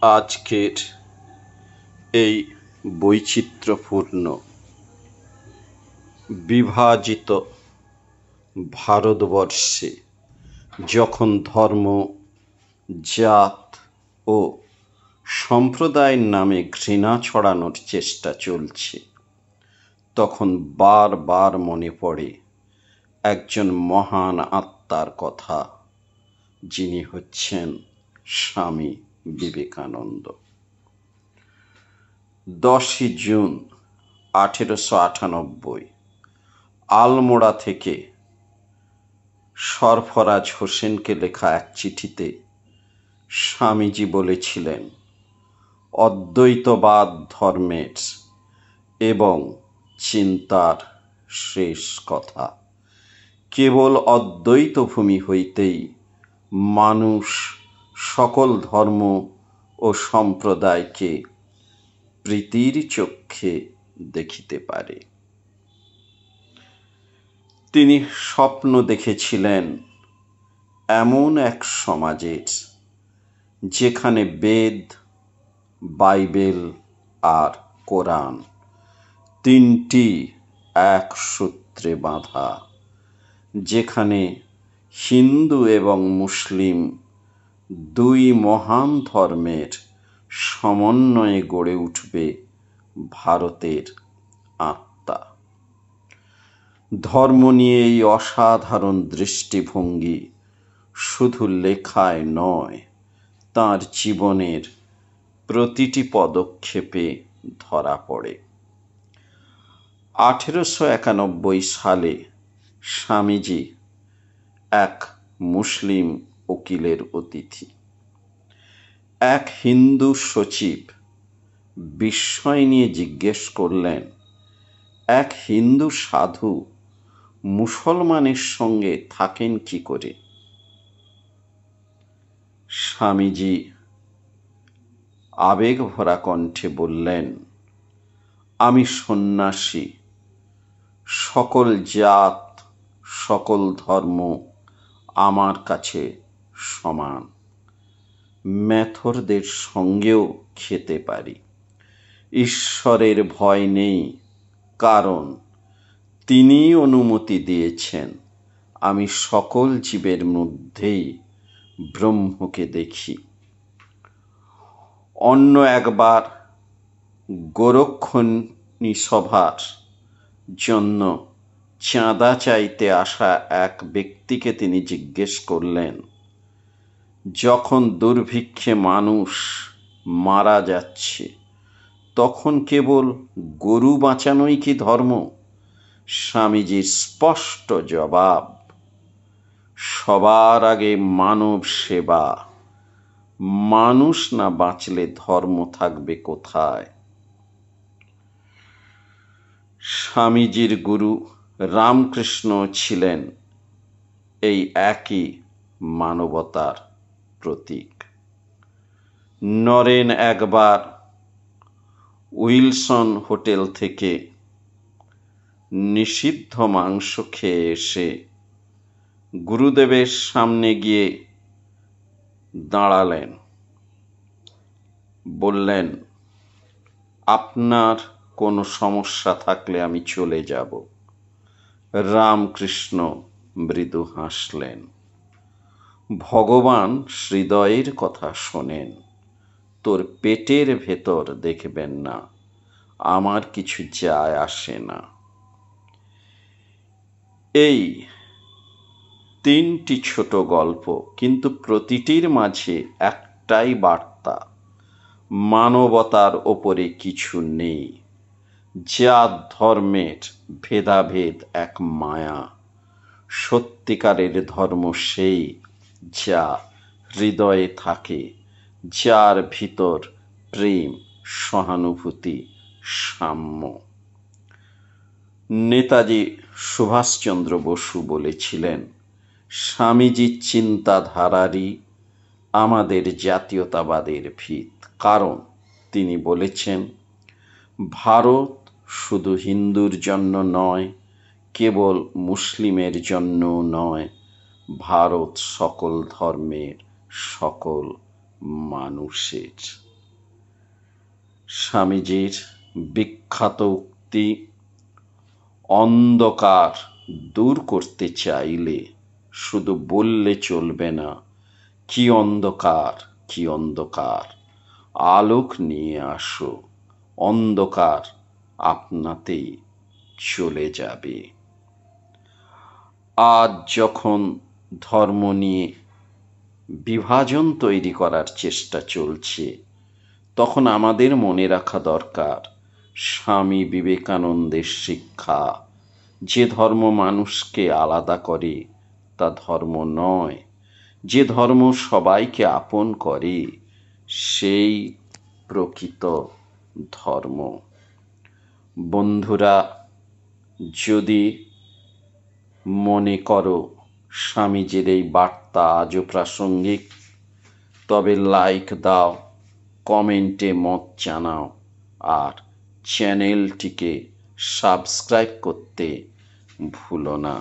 আজকের এই বৈচিত্র্যপূর্ণ বিভাজিত ভারতবর্ষে যখন ধর্ম, জাত ও সম্প্রদায়ের নামে ঘৃণা ছড়ানোর চেষ্টা চলছে, তখন বারবার মনে পড়ে একজন মহান আত্মার কথা, যিনি হচ্ছেন স্বামী বিবেকানন্দ। 10 জুন 1898 আলমোড়া থেকে সরফরাজ হোসেনকে লেখা এক চিঠিতে স্বামীজি বলেছিলেন, অদ্বৈতবাদ ধর্মের এবং চিন্তার শেষ কথা। কেবল অদ্বৈত ভূমি হইতেই মানুষ সকল ধর্ম ও সম্প্রদায়কে প্রীতির চক্ষে দেখিতে পারে। তিনি স্বপ্ন দেখেছিলেন এমন এক সমাজের যেখানে বেদ, বাইবেল আর কোরআন তিনটি এক সূত্রে বাঁধা, যেখানে হিন্দু এবং মুসলিম দুই মহান ধর্মের সমন্বয়ে গড়ে উঠবে ভারতের আত্মা। ধর্ম নিয়ে এই অসাধারণ দৃষ্টিভঙ্গি শুধু লেখায় নয়, তাঁর জীবনের প্রতিটি পদক্ষেপে ধরা পড়ে। 1891 সালে স্বামীজি এক মুসলিম উকিলের অতিথি। এক হিন্দু সচিব বিস্ময় নিয়ে জিজ্ঞেস করলেন, এক হিন্দু সাধু মুসলমানের সঙ্গে থাকেন কি করে? স্বামীজি আবেগভরা কণ্ঠে বললেন, আমি সন্ন্যাসী, সকল জাত, সকল ধর্ম আমার কাছে সমান। মেথরদের সঙ্গেও খেতে পারি। ঈশ্বরের ভয় নেই, কারণ তিনি অনুমতি দিয়েছেন আমি সকল জীবের মধ্যেই ব্রহ্মকে দেখি। অন্য একবার গোরক্ষণী সভার জন্য চাঁদা চাইতে আসা এক ব্যক্তিকে তিনি জিজ্ঞেস করলেন, যখন দুর্ভিক্ষে মানুষ মারা যাচ্ছে, তখন কেবল গরু বাঁচানোই কি ধর্ম? স্বামীজির স্পষ্ট জবাব, সবার আগে মানব সেবা। মানুষ না বাঁচলে ধর্ম থাকবে কোথায়? স্বামীজির গুরু রামকৃষ্ণ ছিলেন এই একই মানবতার প্রতীক। নরেন একবার উইলসন হোটেল থেকে নিষিদ্ধ মাংস খেয়ে এসে গুরুদেবের সামনে গিয়ে দাঁড়ালেন। বললেন, আপনার কোনো সমস্যা থাকলে আমি চলে যাব। রামকৃষ্ণ মৃদু হাসলেন। ভগবান হৃদয়ের কথা শোনেন, তোর পেটের ভেতর দেখবেন না, আমার কিছু যায় আসে না। এই 3টি ছোট গল্প, কিন্তু প্রতিটির মাঝে একটাই বার্তা, মানবতার ওপরে কিছু নেই। জাত ধর্মের ভেদাভেদ এক মায়া। সত্যিকারের ধর্ম সেই যা হৃদয়ে থাকে, যার ভিতর প্রেম, সহানুভূতি, সাম্য। নেতাজি সুভাষচন্দ্র বসু বলেছিলেন, স্বামীজির চিন্তাধারারই আমাদের জাতীয়তাবাদের ভিত। কারণ তিনি বলেছেন, ভারত শুধু হিন্দুর জন্য নয়, কেবল মুসলিমের জন্য নয়, ভারত সকল ধর্মের, সকল মানুষের। স্বামীজির বিখ্যাত উক্তি, অন্ধকার দূর করতে চাইলে শুধু বললে চলবে না, কি অন্ধকার, কি অন্ধকার, আলোক নিয়ে আসো, অন্ধকার আপনাতেই চলে যাবে। আজ যখন ধর্ম নিয়ে বিভাজন তৈরি করার চেষ্টা চলছে, তখন আমাদের মনে রাখা দরকার স্বামী বিবেকানন্দের শিক্ষা, যে ধর্ম মানুষকে আলাদা করে তা ধর্ম নয়, যে ধর্ম সবাইকে আপন করে সেই প্রকৃত ধর্ম। বন্ধুরা, যদি মনে করো স্বামীজির এই বার্তা আজও প্রাসঙ্গিক, তবে লাইক দাও, কমেন্টে মত জানাও, আর চ্যানেলটিকে সাবস্ক্রাইব করতে ভুলো না।